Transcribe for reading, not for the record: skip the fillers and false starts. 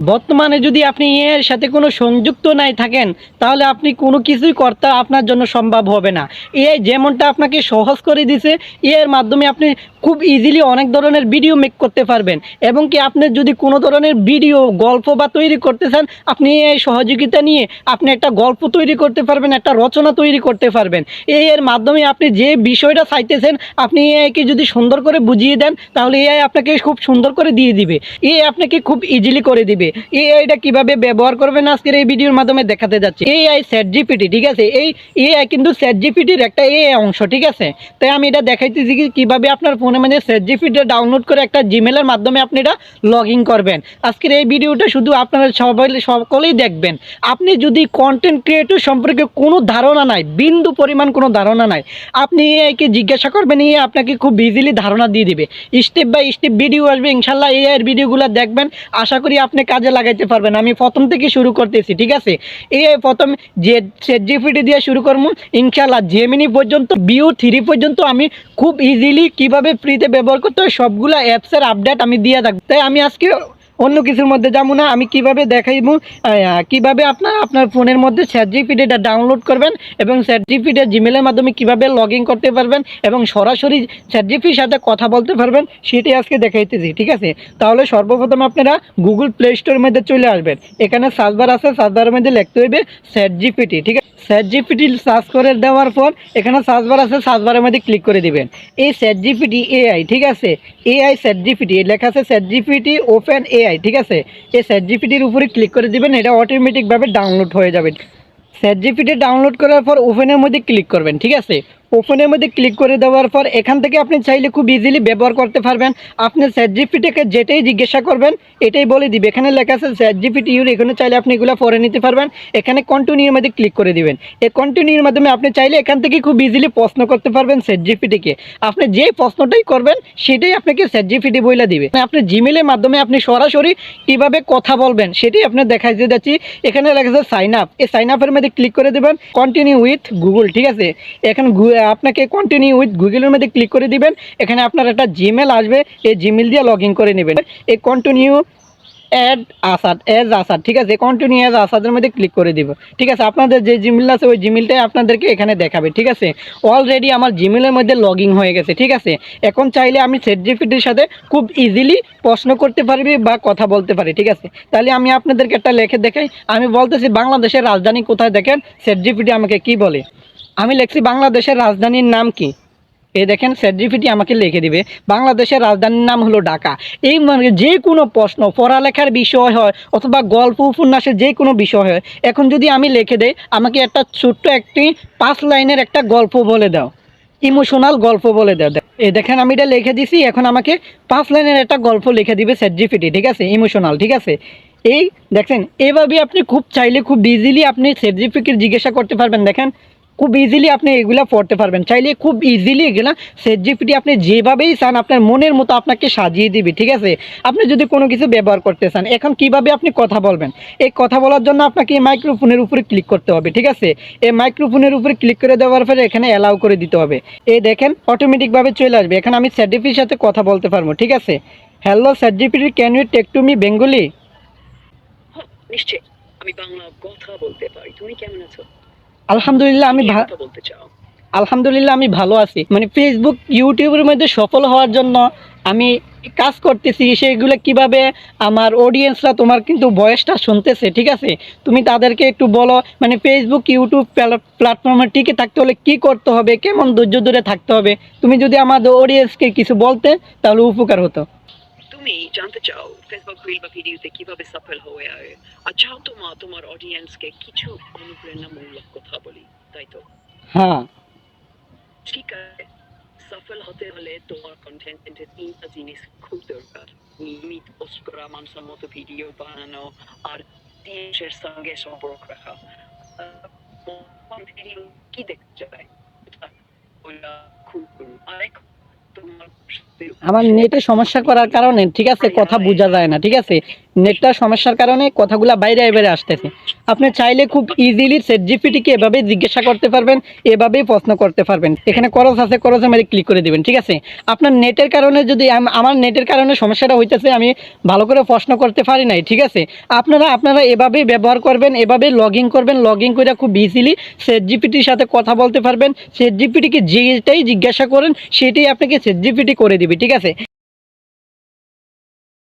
বর্তমানে যদি আপনি এর সাথে কোনো সংযুক্ত নাই থাকেন তাহলে আপনি কোনো কিছুই করতে আপনার জন্য সম্ভব হবে না। এআই যেমনটা আপনাকে সহজ করে দিছে, এর মাধ্যমে আপনি খুব ইজিলি অনেক ধরনের ভিডিও মেক করতে পারবেন এবং কি আপনি যদি কোনো ধরনের ভিডিও গল্প বা তৈরি করতে চান, আপনি এই সহযোগিতা নিয়ে আপনি একটা গল্প তৈরি করতে পারবেন, একটা রচনা তৈরি করতে পারবেন। এর মাধ্যমে আপনি যে বিষয়টা চাইতেছেন আপনি এআইকে যদি সুন্দর করে বুঝিয়ে দেন তাহলে এআই আপনাকে খুব সুন্দর করে দিয়ে দিবে। এআই আপনাকে খুব ইজিলি করে দিবে। এআইটা কিভাবে ব্যবহার করবেন আজকের এই ভিডিওর মাধ্যমে দেখাতে যাচ্ছি। এআই চ্যাট জিপিটি, ঠিক আছে, এই এআই কিন্তু চ্যাট জিপিটির একটা এআই অংশ, ঠিক আছে। তাই আমি এটা দেখাইতেছি কিভাবে আপনার ফোনে মানে চ্যাট জিপিটি ডাউনলোড করে একটা জিমেলের মাধ্যমে আপনি এটা লগ ইন করবেন। আজকের এই ভিডিওটা শুধু আপনারা সকলেই দেখবেন। আপনি যদি কন্টেন্ট ক্রিয়েটর সম্পর্কে কোনো ধারণা নাই, বিন্দু পরিমাণ কোনো ধারণা নাই, আপনি এআইকে জিজ্ঞাসা করবেন, এআই আপনাকে খুব ইজিলি ধারণা দিয়ে দিবে। স্টেপ বাই স্টেপ ভিডিও আসবে ইনশাল্লাহ, এআইয়ের ভিডিওগুলো দেখবেন, আশা করি আপনি কাজে লাগাইতে পারবেন। আমি প্রথম থেকে শুরু করতেছি, ঠিক আছে। এআই প্রথম যে চ্যাট জিপিটি দিয়ে শুরু করবো, ইনশাল্লাহ জেমিনি পর্যন্ত Veo 3 পর্যন্ত আমি খুব ইজিলি কিভাবে ফ্রিতে ব্যবহার করতে হয় সবগুলো অ্যাপসের আপডেট আমি দিয়ে থাকবো। তাই আমি আজকে অন্য কিছুর মধ্যে যাবো না, আমি কিভাবে দেখাইবো কিভাবে আপনার ফোনের মধ্যে চ্যাট জিপিটিটা ডাউনলোড করবেন এবং চ্যাট জিপিটি জিমেলের মাধ্যমে কিভাবে লগ ইন করতে পারবেন এবং সরাসরি চ্যাট জিপিটির সাথে কথা বলতে পারবেন, সেটাই আজকে দেখাইতেছি, ঠিক আছে। তাহলে সর্বপ্রথম আপনারা গুগল প্লে স্টোরের মধ্যে চলে আসবেন। এখানে সার্চবার আছে, সার্চবারের মধ্যে লিখতে হইবে চ্যাট জিপিটি, ঠিক আছে। চ্যাট জিপিটি সার্চ করে দেওয়ার পর এখানে সার্চবার আছে, সার্চবারের মধ্যে ক্লিক করে দিবেন। এই চ্যাট জিপিটি এআই, ঠিক আছে, এআই চ্যাট জিপিটি লেখা আছে চ্যাট জিপিটি ওপেন এআই, ঠিক আছে। এই চ্যাট জিপিটির উপরে ক্লিক করে দিবেন, এটা অটোমেটিকভাবে ডাউনলোড হয়ে যাবে। চ্যাট জিপিটি ডাউনলোড করার পর ওপেনের মধ্যে ক্লিক করবেন, ঠিক আছে। ওপেনের মধ্যে ক্লিক করে দেওয়ার পর এখান থেকে আপনি চাইলে খুব ইজিলি ব্যবহার করতে পারবেন। আপনি চ্যাট জিপিটিকে যেটাই জিজ্ঞাসা করবেন এটাই বলে দিবে। এখানে লেখা আছে চ্যাট জিপিটি ইউর, এখানে চাইলে আপনি এগুলো পড়ে নিতে পারবেন। এখানে কন্টিনিউর মধ্যে ক্লিক করে দিবেন। এই কন্টিনিউর মাধ্যমে আপনি চাইলে এখান থেকে খুব ইজিলি প্রশ্ন করতে পারবেন চ্যাট জিপিটিকে। আপনি যে প্রশ্নটাই করবেন সেটাই আপনাকে চ্যাট জিপিটি বলে দিবে। আপনি জিমেলের মাধ্যমে আপনি সরাসরি কীভাবে কথা বলবেন সেটাই আপনার দেখাইতে যাচ্ছি। এখানে লেখা আছে সাইন আপ, এই সাইন আপের মধ্যে ক্লিক করে দেবেন, কন্টিনিউ উইথ গুগল, ঠিক আছে। এখন আপনাকে কন্টিনিউ উইথ গুগলের মধ্যে ক্লিক করে দিবেন। এখানে আপনার একটা জিমেল আসবে, এই জিমেল দিয়ে লগ ইন করে নেবেন। এই কন্টিনিউ অ্যাড আসাদ, ঠিক আছে, কন্টিনিউ অ্যাজ আসাদের মধ্যে ক্লিক করে দিব, ঠিক আছে। আপনাদের যে জিমেল আছে ওই জিমেলটাই আপনাদেরকে এখানে দেখাবে, ঠিক আছে। অলরেডি আমার জিমেলের মধ্যে লগ ইন হয়ে গেছে, ঠিক আছে। এখন চাইলে আমি চ্যাট জিপিটির সাথে খুব ইজিলি প্রশ্ন করতে পারবি বা কথা বলতে পারি, ঠিক আছে। তাহলে আমি আপনাদেরকে একটা লেখে দেখাই। আমি বলতেছি বাংলাদেশের রাজধানী কোথায়, দেখেন চ্যাট জিপিটি আমাকে কি বলে। আমি লিখছি বাংলাদেশের রাজধানীর নাম কি, এই দেখেন চ্যাট জিপিটি আমাকে লিখে দিবে বাংলাদেশের রাজধানীর নাম হলো ঢাকা। এই মানে যে কোনো প্রশ্ন, পড়ালেখার বিষয় হয় অথবা গল্প উপন্যাসের যে কোনো বিষয় হয়, এখন যদি আমি লিখে দেই আমাকে একটা ছোট্ট একটি 5 লাইনের একটা গল্প বলে দাও, ইমোশনাল গল্প বলে দাও। এই দেখেন আমি এটা লিখে দিছি, এখন আমাকে 5 লাইনের একটা গল্প লিখে দিবে চ্যাট জিপিটি, ঠিক আছে, ইমোশনাল, ঠিক আছে। এই দেখেন এভাবে আপনি খুব চাইলে খুব ইজিলি আপনি চ্যাট জিপিটিকে জিজ্ঞাসা করতে পারবেন। দেখেন খুব ইজিলি আপনি এগুলা পড়তে পারবেন, চাইলে খুব ইজিলি এগুলা চ্যাট জিপিটি আপনি যেভাবেই চান আপনার মনের মতো আপনাকে সাজিয়ে দিবে, ঠিক আছে। আপনি যদি কোনো কিছু ব্যবহার করতে চান, এখন কিভাবে আপনি কথা বলবেন, এই কথা বলার জন্য আপনাকে এই মাইক্রোফোনের উপরে ক্লিক করতে হবে, ঠিক আছে। এই মাইক্রোফোনের উপরে ক্লিক করে দেওয়ার পরে এখানে অ্যালাউ করে দিতে হবে। এই দেখেন অটোমেটিকভাবে চলে আসবে। এখন আমি চ্যাট জিপিটির সাথে কথা বলতে পারবো, ঠিক আছে। Hello ChatGPT, can you take to me Bengali? নিশ্চয়ই, আমি বাংলা কথা বলতে পারি। তুমি কেমন আছো? আলহামদুলিল্লাহ আমি কথা বলতে চাও? আলহামদুলিল্লাহ আমি ভালো আছি। মানে ফেসবুক ইউটিউবের মধ্যে সফল হওয়ার জন্য আমি কাজ করতেছি, সেগুলো কিভাবে আমার অডিয়েন্সরা তোমার কিন্তু ভয়েসটা শুনতেছে, ঠিক আছে। তুমি তাদেরকে একটু বলো, মানে ফেসবুক ইউটিউব প্ল্যাটফর্মে টিকে থাকতে হলে কি করতে হবে, কেমন ধৈর্য ধরে থাকতে হবে, তুমি যদি আমাদের অডিয়েন্সকে কিছু বলতে তাহলে উপকার হতো। তুমি জানতে চাও ফেসবুক রিল বা ভিডিওতে কিভাবে সফল হয়ে আর চাও তোমার অডিয়েন্সকে কিছু অনুপ্রেরণামূলক কথা বলি, তাই তো? হ্যাঁ, ঠিক আছে, সফল হতে হলে তোমার কন্টেন্টের 3টা জিনিস খুব দরকার। নিয়মিত পোস্ট করা, মানুষের মতো ভিডিও বানানো আর দেশের সঙ্গে সম্পর্ক রাখা। ভিডিও কি দেখতে চাই খুব অনেক তোমার আমার নেটে সমস্যা করার কারণে, ঠিক আছে, কথা বোঝা যায় না, ঠিক আছে। নেটটার সমস্যার কারণে কথাগুলো বাইরে বাইরে আসতেছে। আপনি চাইলে খুব ইজিলি ChatGPT-কে এভাবে জিজ্ঞাসা করতে পারবেন, এভাবেই প্রশ্ন করতে পারবেন। এখানে করস আছে, করসে মেরে ক্লিক করে দিবেন, ঠিক আছে? আপনার নেটের কারণে যদি আমার নেটের কারণে সমস্যাটা হইতেছে, আমি ভালো করে প্রশ্ন করতে পারি নাই, ঠিক আছে? আপনারা এভাবেই ব্যবহার করবেন, এভাবে লগ ইন করবেন, লগ ইন করে খুব ইজিলি ChatGPT-র সাথে কথা বলতে পারবেন। ChatGPT-কে যেটাই জিজ্ঞাসা করেন সেটাই আপনাকে ChatGPT করে দিবে, ঠিক আছে?